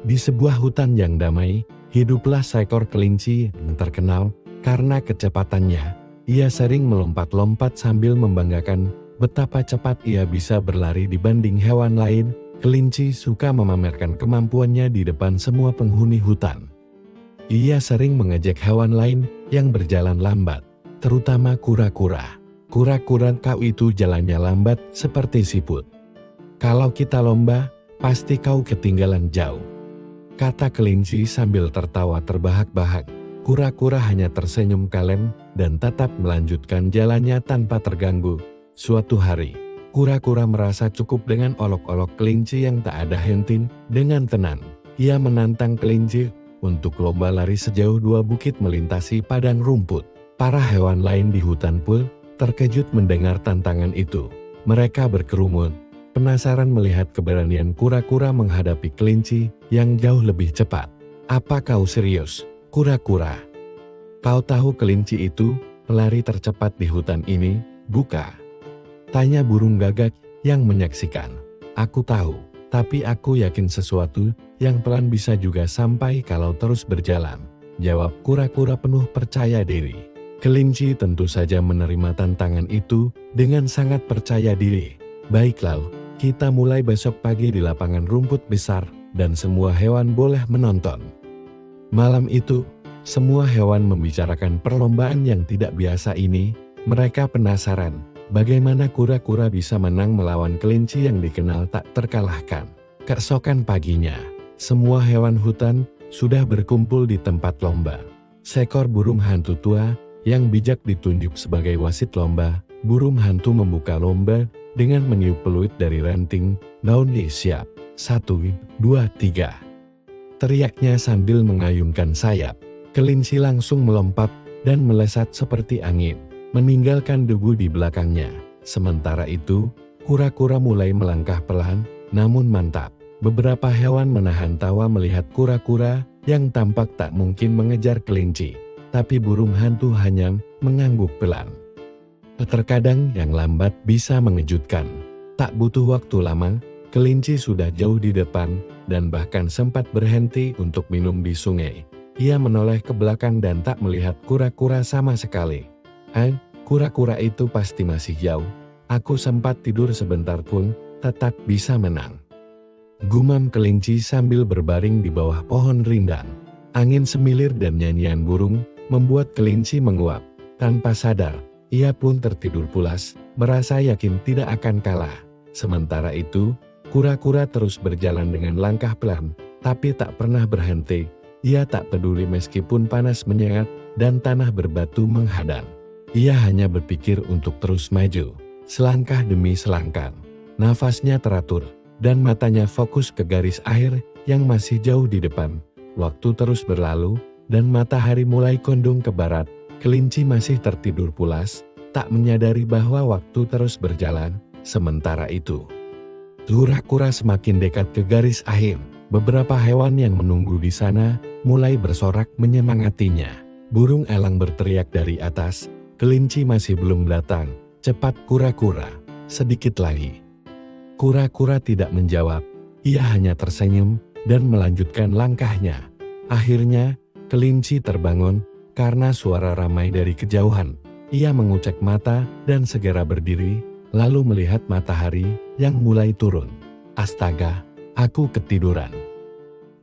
Di sebuah hutan yang damai, hiduplah seekor kelinci yang terkenal karena kecepatannya. Ia sering melompat-lompat sambil membanggakan betapa cepat ia bisa berlari dibanding hewan lain. Kelinci suka memamerkan kemampuannya di depan semua penghuni hutan. Ia sering mengejek hewan lain yang berjalan lambat, terutama kura-kura. Kura-kura kau itu jalannya lambat seperti siput. Kalau kita lomba, pasti kau ketinggalan jauh, kata kelinci sambil tertawa terbahak-bahak. Kura-kura hanya tersenyum kalem dan tetap melanjutkan jalannya tanpa terganggu. Suatu hari, kura-kura merasa cukup dengan olok-olok kelinci yang tak ada henti. Dengan tenang, ia menantang kelinci untuk lomba lari sejauh 2 bukit melintasi padang rumput. Para hewan lain di hutan pun terkejut mendengar tantangan itu. Mereka berkerumun, penasaran melihat keberanian kura-kura menghadapi kelinci yang jauh lebih cepat. Apa kau serius, kura-kura? Kau tahu kelinci itu pelari tercepat di hutan ini, bukan? Tanya burung gagak yang menyaksikan. Aku tahu, tapi aku yakin sesuatu yang pelan bisa juga sampai kalau terus berjalan, jawab kura-kura penuh percaya diri. Kelinci tentu saja menerima tantangan itu dengan sangat percaya diri. Baiklah, kita mulai besok pagi di lapangan rumput besar dan semua hewan boleh menonton. Malam itu, semua hewan membicarakan perlombaan yang tidak biasa ini. Mereka penasaran bagaimana kura-kura bisa menang melawan kelinci yang dikenal tak terkalahkan. Keesokan paginya, semua hewan hutan sudah berkumpul di tempat lomba. Seekor burung hantu tua yang bijak ditunjuk sebagai wasit lomba. Burung hantu membuka lomba dengan meniup peluit dari ranting daun. Siap, 1, 2, 3. Teriaknya sambil mengayunkan sayap. Kelinci langsung melompat dan melesat seperti angin, meninggalkan debu di belakangnya. Sementara itu, kura-kura mulai melangkah pelan, namun mantap. Beberapa hewan menahan tawa melihat kura-kura yang tampak tak mungkin mengejar kelinci. Tapi burung hantu hanya mengangguk pelan. Terkadang yang lambat bisa mengejutkan. Tak butuh waktu lama, kelinci sudah jauh di depan dan bahkan sempat berhenti untuk minum di sungai. Ia menoleh ke belakang dan tak melihat kura-kura sama sekali. Kura-kura itu pasti masih jauh. Aku sempat tidur sebentar pun, tetap bisa menang, gumam kelinci sambil berbaring di bawah pohon rindang. Angin semilir dan nyanyian burung membuat kelinci menguap. Tanpa sadar, ia pun tertidur pulas, merasa yakin tidak akan kalah. Sementara itu, kura-kura terus berjalan dengan langkah pelan, tapi tak pernah berhenti. Ia tak peduli meskipun panas menyengat dan tanah berbatu menghadang. Ia hanya berpikir untuk terus maju, selangkah demi selangkah. Nafasnya teratur, dan matanya fokus ke garis akhir yang masih jauh di depan. Waktu terus berlalu, dan matahari mulai condong ke barat. Kelinci masih tertidur pulas, tak menyadari bahwa waktu terus berjalan. Sementara itu, kura-kura semakin dekat ke garis akhir. Beberapa hewan yang menunggu di sana mulai bersorak menyemangatinya. Burung elang berteriak dari atas, kelinci masih belum datang, cepat kura-kura, sedikit lagi. Kura-kura tidak menjawab, ia hanya tersenyum dan melanjutkan langkahnya. Akhirnya, kelinci terbangun karena suara ramai dari kejauhan. Ia mengucek mata dan segera berdiri, lalu melihat matahari yang mulai turun. Astaga, aku ketiduran,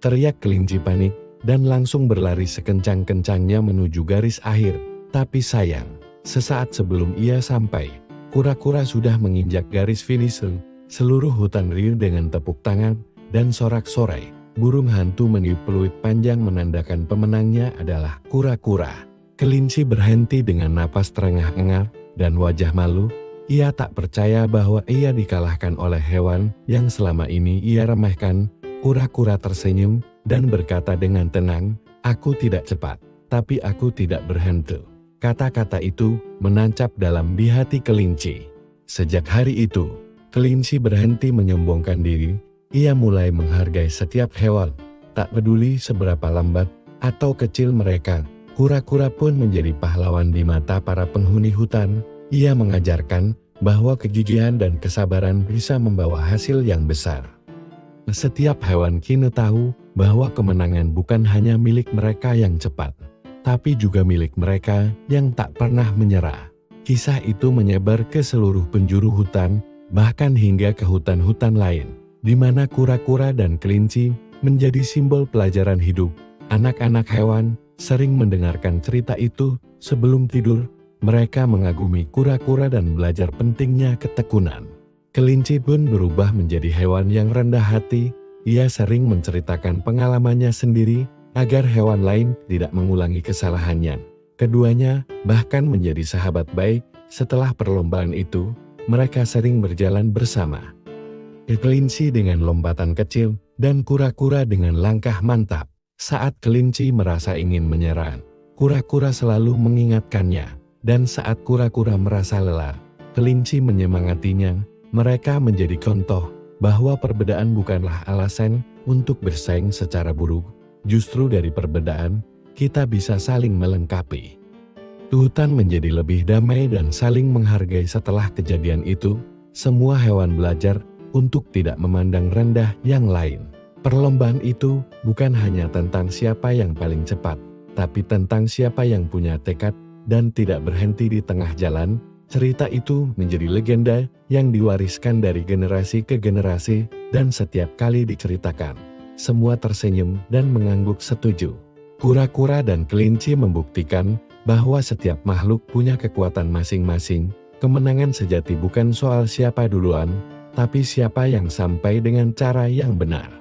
teriak kelinci panik dan langsung berlari sekencang-kencangnya menuju garis akhir. Tapi sayang, sesaat sebelum ia sampai, kura-kura sudah menginjak garis finish. Seluruh hutan riuh dengan tepuk tangan dan sorak-sorai. Burung hantu meniup peluit panjang menandakan pemenangnya adalah kura-kura. Kelinci berhenti dengan napas terengah-engah dan wajah malu. Ia tak percaya bahwa ia dikalahkan oleh hewan yang selama ini ia remehkan. Kura-kura tersenyum dan berkata dengan tenang, "Aku tidak cepat, tapi aku tidak berhenti." Kata-kata itu menancap dalam di hati kelinci. Sejak hari itu, kelinci berhenti menyombongkan diri. Ia mulai menghargai setiap hewan, tak peduli seberapa lambat atau kecil mereka. Kura-kura pun menjadi pahlawan di mata para penghuni hutan. Ia mengajarkan bahwa kegigihan dan kesabaran bisa membawa hasil yang besar. Setiap hewan kini tahu bahwa kemenangan bukan hanya milik mereka yang cepat, tapi juga milik mereka yang tak pernah menyerah. Kisah itu menyebar ke seluruh penjuru hutan, bahkan hingga ke hutan-hutan lain, di mana kura-kura dan kelinci menjadi simbol pelajaran hidup. Anak-anak hewan sering mendengarkan cerita itu sebelum tidur. Mereka mengagumi kura-kura dan belajar pentingnya ketekunan. Kelinci pun berubah menjadi hewan yang rendah hati. Ia sering menceritakan pengalamannya sendiri agar hewan lain tidak mengulangi kesalahannya. Keduanya bahkan menjadi sahabat baik. Setelah perlombaan itu, mereka sering berjalan bersama. Kelinci dengan lompatan kecil dan kura-kura dengan langkah mantap. Saat kelinci merasa ingin menyerah, kura-kura selalu mengingatkannya. Dan saat kura-kura merasa lelah, kelinci menyemangatinya. Mereka menjadi contoh bahwa perbedaan bukanlah alasan untuk bersaing secara buruk. Justru dari perbedaan, kita bisa saling melengkapi. Hutan menjadi lebih damai dan saling menghargai. Setelah kejadian itu, semua hewan belajar untuk tidak memandang rendah yang lain. Perlombaan itu bukan hanya tentang siapa yang paling cepat, tapi tentang siapa yang punya tekad dan tidak berhenti di tengah jalan. Cerita itu menjadi legenda yang diwariskan dari generasi ke generasi, dan setiap kali diceritakan, semua tersenyum dan mengangguk setuju. Kura-kura dan kelinci membuktikan bahwa setiap makhluk punya kekuatan masing-masing. Kemenangan sejati bukan soal siapa duluan, tapi siapa yang sampai dengan cara yang benar.